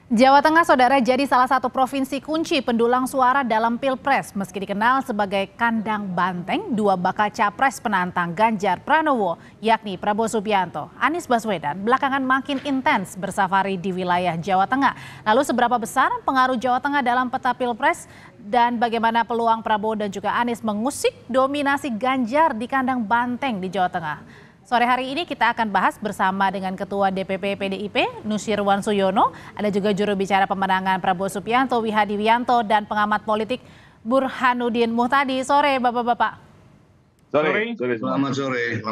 Jawa Tengah, saudara, jadi salah satu provinsi kunci pendulang suara dalam Pilpres. Meski dikenal sebagai kandang banteng, dua bakal capres penantang Ganjar Pranowo, yakni Prabowo Subianto, Anies Baswedan, belakangan makin intens bersafari di wilayah Jawa Tengah. Lalu seberapa besar pengaruh Jawa Tengah dalam peta Pilpres dan bagaimana peluang Prabowo dan juga Anies mengusik dominasi Ganjar di kandang banteng di Jawa Tengah? Sore hari ini kita akan bahas bersama dengan Ketua DPP PDIP Nusirwan Suyono, ada juga juru bicara pemenangan Prabowo Subianto, Wihadi Wianto, dan pengamat politik Burhanuddin Muhtadi. Sore Bapak-Bapak. Selamat sore.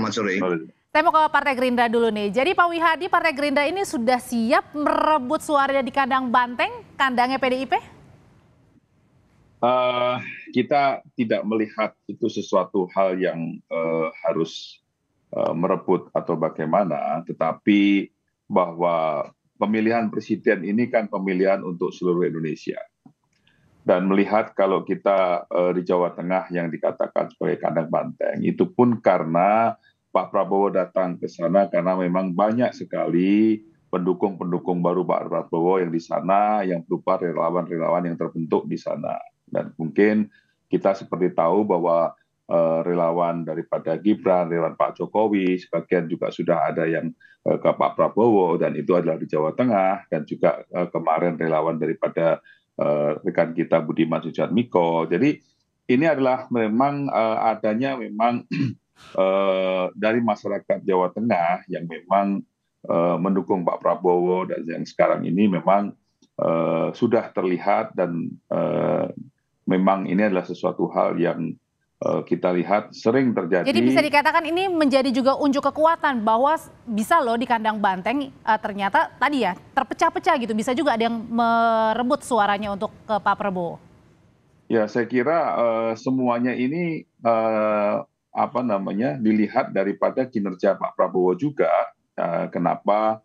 Saya mau ke Partai Gerindra dulu nih. Jadi Pak Wihadi, Partai Gerindra ini sudah siap merebut suara di kandang banteng, kandangnya PDIP? Kita tidak melihat itu sesuatu hal yang harus merebut atau bagaimana, tetapi bahwa pemilihan presiden ini kan pemilihan untuk seluruh Indonesia. Dan melihat kalau kita di Jawa Tengah yang dikatakan sebagai kandang banteng, itu pun karena Pak Prabowo datang ke sana karena memang banyak sekali pendukung-pendukung baru Pak Prabowo yang di sana, yang berupa relawan-relawan yang terbentuk di sana. Dan mungkin kita seperti tahu bahwa relawan daripada Gibran, relawan Pak Jokowi, sebagian juga sudah ada yang ke Pak Prabowo, dan itu adalah di Jawa Tengah, dan juga kemarin relawan daripada rekan kita Budiman Sujatmiko. Jadi ini adalah memang adanya memang dari masyarakat Jawa Tengah yang memang mendukung Pak Prabowo, dan yang sekarang ini memang sudah terlihat, dan memang ini adalah sesuatu hal yang kita lihat sering terjadi. Jadi bisa dikatakan ini menjadi juga unjuk kekuatan bahwa bisa loh di kandang banteng ternyata tadi ya terpecah-pecah gitu, bisa juga ada yang merebut suaranya untuk ke Pak Prabowo. Ya, saya kira semuanya ini dilihat daripada kinerja Pak Prabowo juga. Kenapa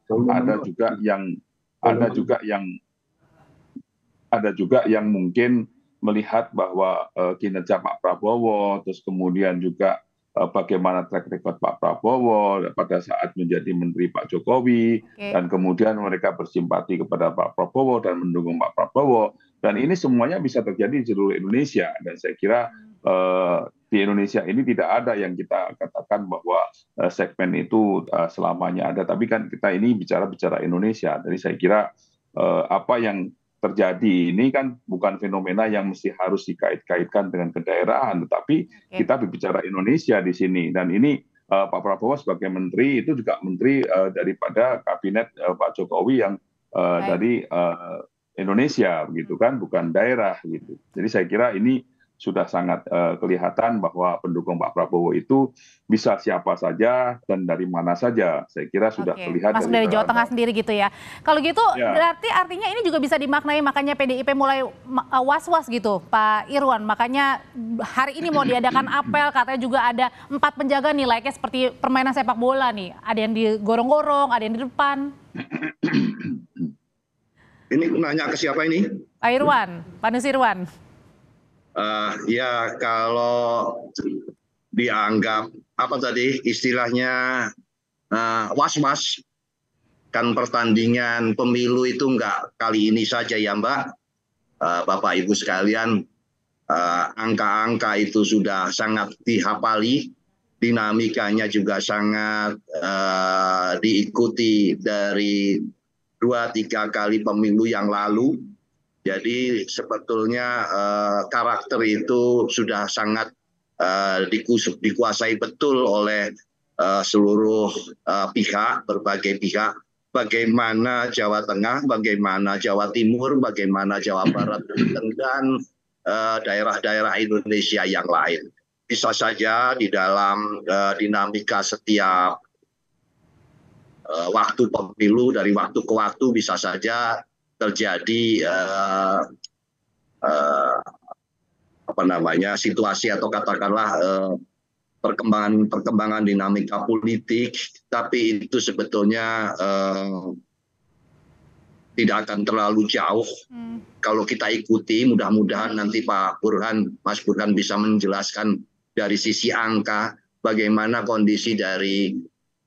ada juga yang mungkin melihat bahwa kinerja Pak Prabowo, terus kemudian juga bagaimana track record Pak Prabowo pada saat menjadi menteri Pak Jokowi, dan kemudian mereka bersimpati kepada Pak Prabowo dan mendukung Pak Prabowo, dan ini semuanya bisa terjadi di seluruh Indonesia. Dan saya kira di Indonesia ini tidak ada yang kita katakan bahwa segmen itu selamanya ada, tapi kan kita ini bicara Indonesia. Jadi saya kira apa yang terjadi ini kan bukan fenomena yang mesti harus dikait-kaitkan dengan kedaerahan, tetapi kita berbicara Indonesia di sini. Dan ini Pak Prabowo sebagai menteri itu juga menteri daripada kabinet Pak Jokowi yang dari Indonesia, begitu kan, bukan daerah gitu. Jadi saya kira ini sudah sangat kelihatan bahwa pendukung Pak Prabowo itu bisa siapa saja dan dari mana saja. Saya kira sudah terlihat. Masuk dari Jawa Tengah sendiri gitu ya. Kalau gitu berarti artinya ini juga bisa dimaknai, makanya PDIP mulai was-was gitu Pak Irwan. Makanya hari ini mau diadakan apel, katanya juga ada 4 penjaga nih, layaknya seperti permainan sepak bola nih. Ada yang digorong-gorong, ada yang di depan. Ini nanya ke siapa ini? Pak Irwan, Pak Nusirwan. Ya, kalau dianggap apa tadi istilahnya was-was, kan pertandingan pemilu itu enggak kali ini saja ya Mbak, Bapak Ibu sekalian, angka-angka itu sudah sangat dihafali, dinamikanya juga sangat diikuti dari 2-3 kali pemilu yang lalu. Jadi sebetulnya karakter itu sudah sangat dikuasai betul oleh seluruh pihak, berbagai pihak. Bagaimana Jawa Tengah, bagaimana Jawa Timur, bagaimana Jawa Barat, dan daerah-daerah Indonesia yang lain. Bisa saja di dalam dinamika setiap waktu pemilu, dari waktu ke waktu bisa saja terjadi situasi atau katakanlah perkembangan dinamika politik, tapi itu sebetulnya tidak akan terlalu jauh kalau kita ikuti. Mudah-mudahan nanti Mas Burhan bisa menjelaskan dari sisi angka bagaimana kondisi dari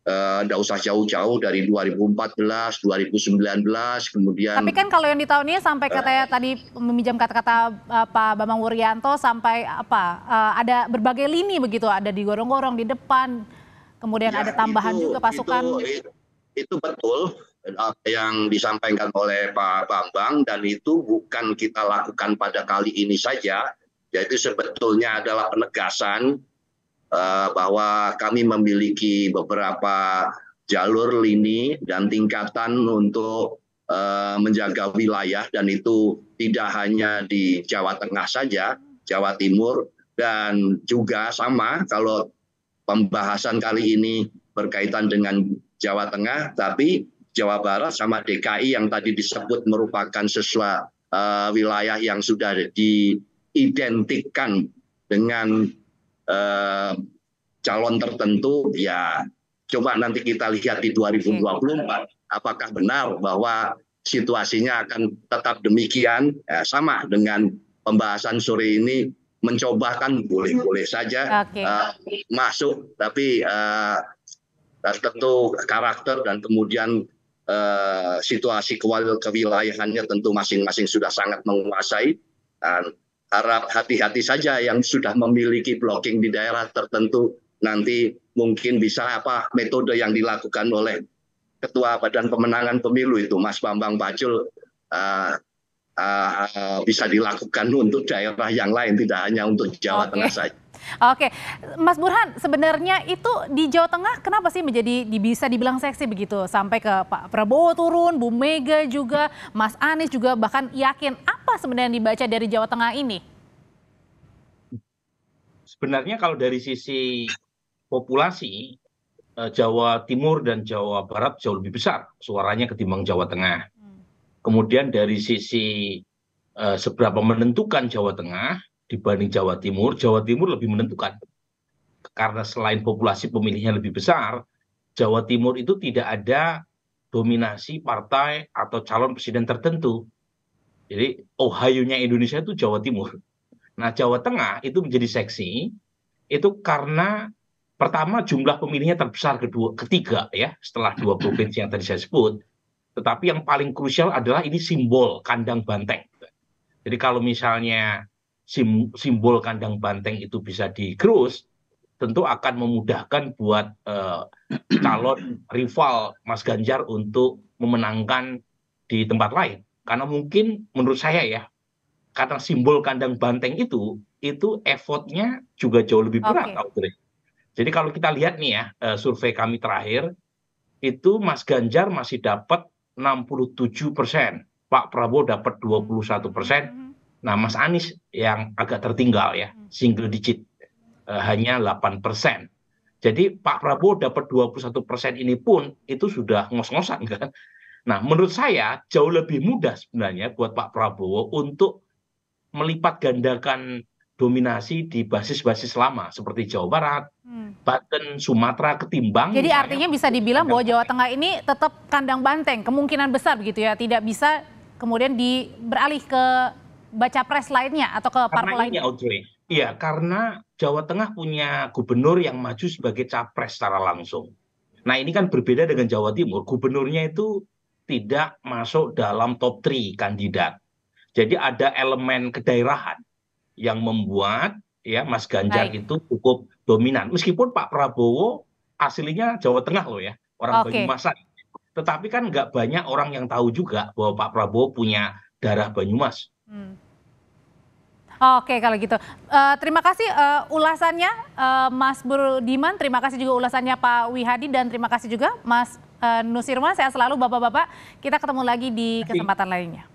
Nggak usah jauh-jauh dari 2014, 2019, kemudian. Tapi kan kalau yang di tahun ini sampai katanya tadi meminjam kata-kata Pak Bambang Wuryanto sampai ada berbagai lini begitu, ada digorong-gorong di depan, kemudian ada tambahan juga pasukan. Itu betul apa yang disampaikan oleh Pak Bambang, dan itu bukan kita lakukan pada kali ini saja, yaitu sebetulnya adalah penegasan bahwa kami memiliki beberapa jalur lini dan tingkatan untuk menjaga wilayah, dan itu tidak hanya di Jawa Tengah saja, Jawa Timur, dan juga sama kalau pembahasan kali ini berkaitan dengan Jawa Tengah, tapi Jawa Barat sama DKI yang tadi disebut merupakan sesuatu wilayah yang sudah diidentikan dengan calon tertentu. Ya coba nanti kita lihat di 2024 apakah benar bahwa situasinya akan tetap demikian. Sama dengan pembahasan sore ini, mencoba kan boleh-boleh saja masuk, tapi tentu karakter dan kemudian situasi kewilayahannya tentu masing-masing sudah sangat menguasai. Dan harap hati-hati saja yang sudah memiliki blocking di daerah tertentu, nanti mungkin bisa metode yang dilakukan oleh Ketua Badan Pemenangan Pemilu itu Mas Bambang Pacul bisa dilakukan untuk daerah yang lain, tidak hanya untuk Jawa Tengah saja. Oke, Mas Burhan, sebenarnya itu di Jawa Tengah kenapa sih bisa dibilang seksi begitu? Sampai ke Pak Prabowo turun, Bu Mega juga, Mas Anies juga bahkan yakin. Apa sebenarnya yang dibaca dari Jawa Tengah ini? Sebenarnya kalau dari sisi populasi, Jawa Timur dan Jawa Barat jauh lebih besar suaranya ketimbang Jawa Tengah. Kemudian dari sisi seberapa menentukan Jawa Tengah dibanding Jawa Timur lebih menentukan. Karena selain populasi pemilihnya lebih besar, Jawa Timur itu tidak ada dominasi partai atau calon presiden tertentu. Jadi Ohio-nya Indonesia itu Jawa Timur. Nah, Jawa Tengah itu menjadi seksi, itu karena pertama jumlah pemilihnya terbesar, ketiga ya, setelah dua provinsi yang tadi saya sebut. Tetapi yang paling krusial adalah ini simbol kandang banteng. Jadi kalau misalnya simbol kandang banteng itu bisa digerus, tentu akan memudahkan buat calon rival Mas Ganjar untuk memenangkan di tempat lain. Karena mungkin menurut saya ya, karena simbol kandang banteng itu effortnya juga jauh lebih berat. Jadi kalau kita lihat nih ya, survei kami terakhir, itu Mas Ganjar masih dapat 67%, Pak Prabowo dapat 21%, nah Mas Anies yang agak tertinggal ya, single digit, hanya 8%. Jadi Pak Prabowo dapat 21% ini pun itu sudah ngos-ngosan kan. Nah menurut saya jauh lebih mudah sebenarnya buat Pak Prabowo untuk melipat gandakan dominasi di basis-basis lama seperti Jawa Barat, Banten, Sumatera ketimbang. Jadi artinya bisa dibilang bahwa Jawa Tengah ini tetap kandang banteng, kemungkinan besar begitu ya, tidak bisa kemudian beralih ke baca pres lainnya atau ke parpol lainnya. Iya, karena Jawa Tengah punya gubernur yang maju sebagai capres secara langsung. Nah ini kan berbeda dengan Jawa Timur, gubernurnya itu tidak masuk dalam top 3 kandidat. Jadi ada elemen kedaerahan yang membuat ya Mas Ganjar itu cukup dominan. Meskipun Pak Prabowo aslinya Jawa Tengah loh ya, orang Banyumasan. Tetapi kan nggak banyak orang yang tahu juga bahwa Pak Prabowo punya darah Banyumas. Oke kalau gitu. Terima kasih ulasannya Mas Budiman, terima kasih juga ulasannya Pak Wihadi, dan terima kasih juga Mas Nusirwan. Sehat selalu Bapak-bapak. Kita ketemu lagi di kesempatan lainnya.